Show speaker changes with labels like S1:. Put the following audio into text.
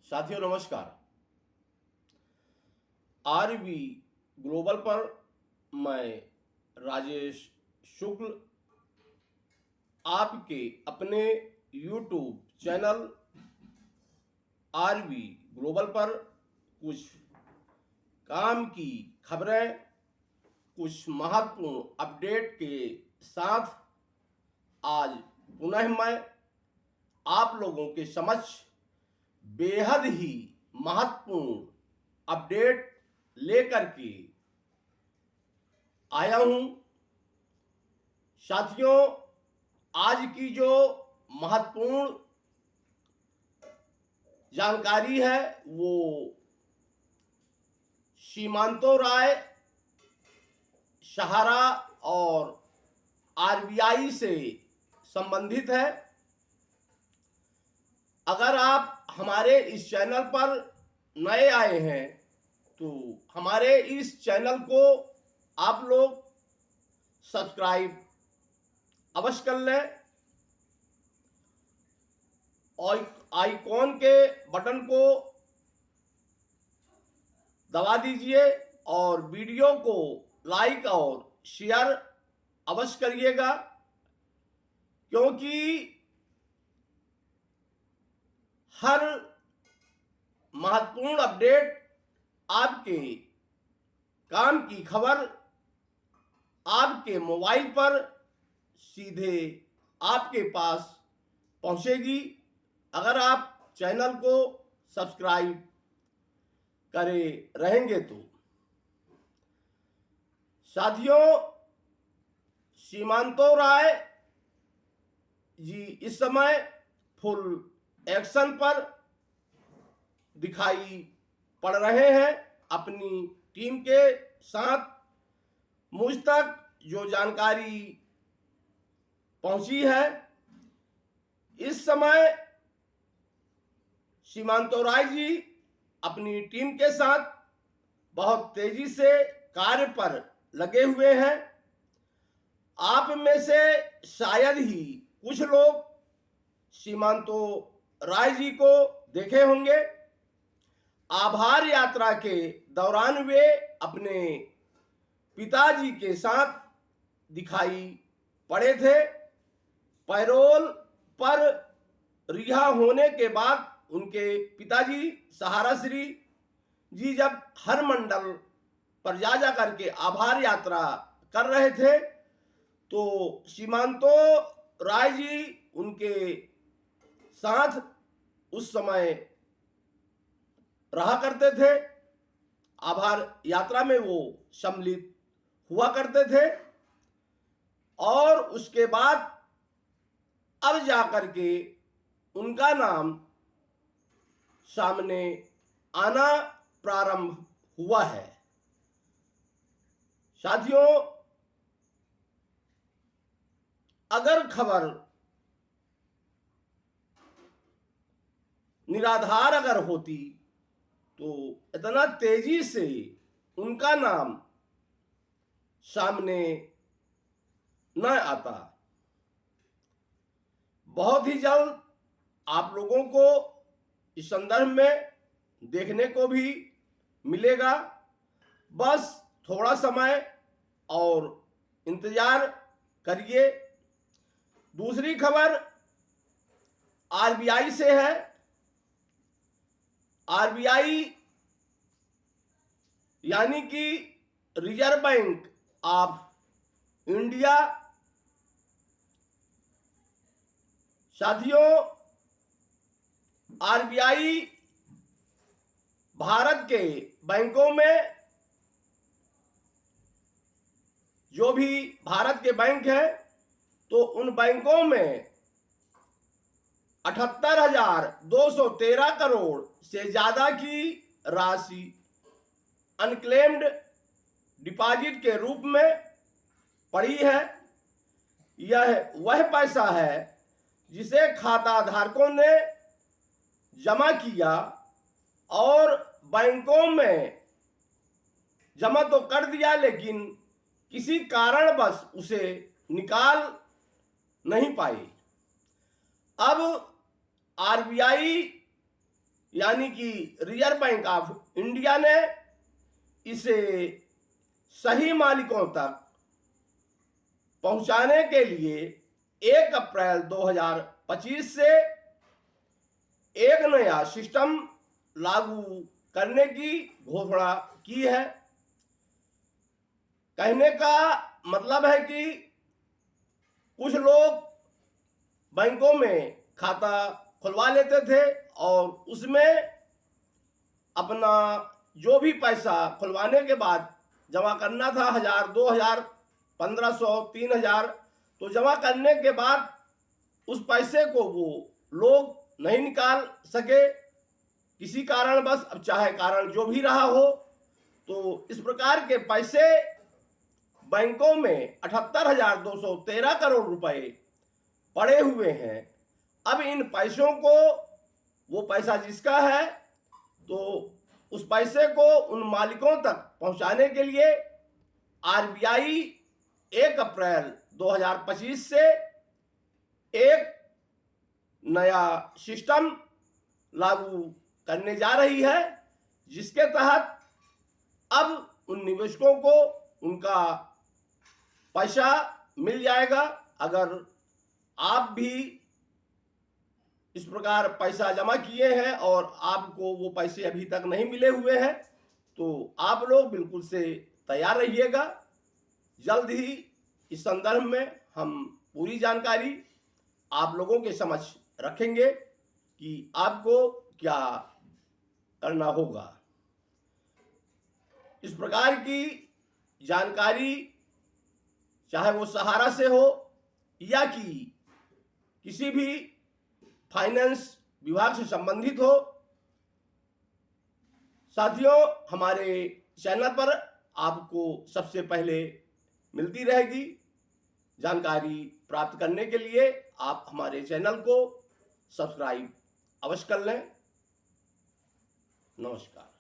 S1: साथियों नमस्कार। RV global पर मैं राजेश शुक्ल आपके अपने यूट्यूब चैनल आरवी ग्लोबल पर कुछ काम की खबरें, कुछ महत्वपूर्ण अपडेट के साथ आज पुनः मैं आप लोगों के समक्ष बेहद ही महत्वपूर्ण अपडेट लेकर के आया हूं। साथियों, आज की जो महत्वपूर्ण जानकारी है वो सीमांतो राय सहारा और आरबीआई से संबंधित है। अगर आप हमारे इस चैनल पर नए आए हैं तो हमारे इस चैनल को आप लोग सब्सक्राइब अवश्य कर लें और आइकॉन के बटन को दबा दीजिए और वीडियो को लाइक और शेयर अवश्य करिएगा, क्योंकि हर महत्वपूर्ण अपडेट, आपके काम की खबर आपके मोबाइल पर सीधे आपके पास पहुंचेगी अगर आप चैनल को सब्सक्राइब करे रहेंगे तो। साथियों, सीमांतो राय जी इस समय फुल एक्शन पर दिखाई पड़ रहे हैं अपनी टीम के साथ। मुझ तक जो जानकारी पहुंची है, इस समय सीमांतो राय जी अपनी टीम के साथ बहुत तेजी से कार्य पर लगे हुए हैं। आप में से शायद ही कुछ लोग सीमांतो राय जी को देखे होंगे। आभार यात्रा के दौरान वे अपने पिताजी के साथ दिखाई पड़े थे। पैरोल पर रिहा होने के बाद उनके पिताजी सहारा श्री जी जब हर मंडल पर जा करके आभार यात्रा कर रहे थे तो सीमांतो राय जी उनके साथ उस समय रहा करते थे। आभार यात्रा में वो सम्मिलित हुआ करते थे और उसके बाद अब जाकर के उनका नाम सामने आना प्रारंभ हुआ है। साथियों, अगर खबर निराधार अगर होती तो इतना तेजी से उनका नाम सामने न आता। बहुत ही जल्द आप लोगों को इस संदर्भ में देखने को भी मिलेगा। बस थोड़ा समय और इंतजार करिए। दूसरी खबर आरबीआई से है। आरबीआई यानी कि रिजर्व बैंक ऑफ इंडिया, साथियों, आरबीआई भारत के बैंकों में, जो भी भारत के बैंक हैं, तो उन बैंकों में 78,213 करोड़ से ज्यादा की राशि अनक्लेम्ड डिपॉजिट के रूप में पड़ी है। यह वह पैसा है जिसे खाता धारकों ने जमा किया और बैंकों में जमा तो कर दिया, लेकिन किसी कारणवश उसे निकाल नहीं पाई। अब आरबीआई यानी कि रिजर्व बैंक ऑफ इंडिया ने इसे सही मालिकों तक पहुंचाने के लिए 1 अप्रैल 2025 से एक नया सिस्टम लागू करने की घोषणा की है। कहने का मतलब है कि कुछ लोग बैंकों में खाता खुलवा लेते थे और उसमें अपना जो भी पैसा खुलवाने के बाद जमा करना था 1000, 2000, 1500, 3000, तो जमा करने के बाद उस पैसे को वो लोग नहीं निकाल सके किसी कारणवश, अब चाहे कारण जो भी रहा हो। तो इस प्रकार के पैसे बैंकों में 78,213 करोड़ रुपए पड़े हुए हैं। अब इन पैसों को, वो पैसा जिसका है, तो उस पैसे को उन मालिकों तक पहुंचाने के लिए आरबीआई 1 अप्रैल 2025 से एक नया सिस्टम लागू करने जा रही है, जिसके तहत अब उन निवेशकों को उनका पैसा मिल जाएगा। अगर आप भी इस प्रकार पैसा जमा किए हैं और आपको वो पैसे अभी तक नहीं मिले हुए हैं, तो आप लोग बिल्कुल से तैयार रहिएगा। जल्द ही इस संदर्भ में हम पूरी जानकारी आप लोगों के समक्ष रखेंगे कि आपको क्या करना होगा। इस प्रकार की जानकारी चाहे वो सहारा से हो या कि किसी भी फाइनेंस विभाग से संबंधित हो, साथियों हमारे चैनल पर आपको सबसे पहले मिलती रहेगी। जानकारी प्राप्त करने के लिए आप हमारे चैनल को सब्सक्राइब अवश्य कर लें। नमस्कार।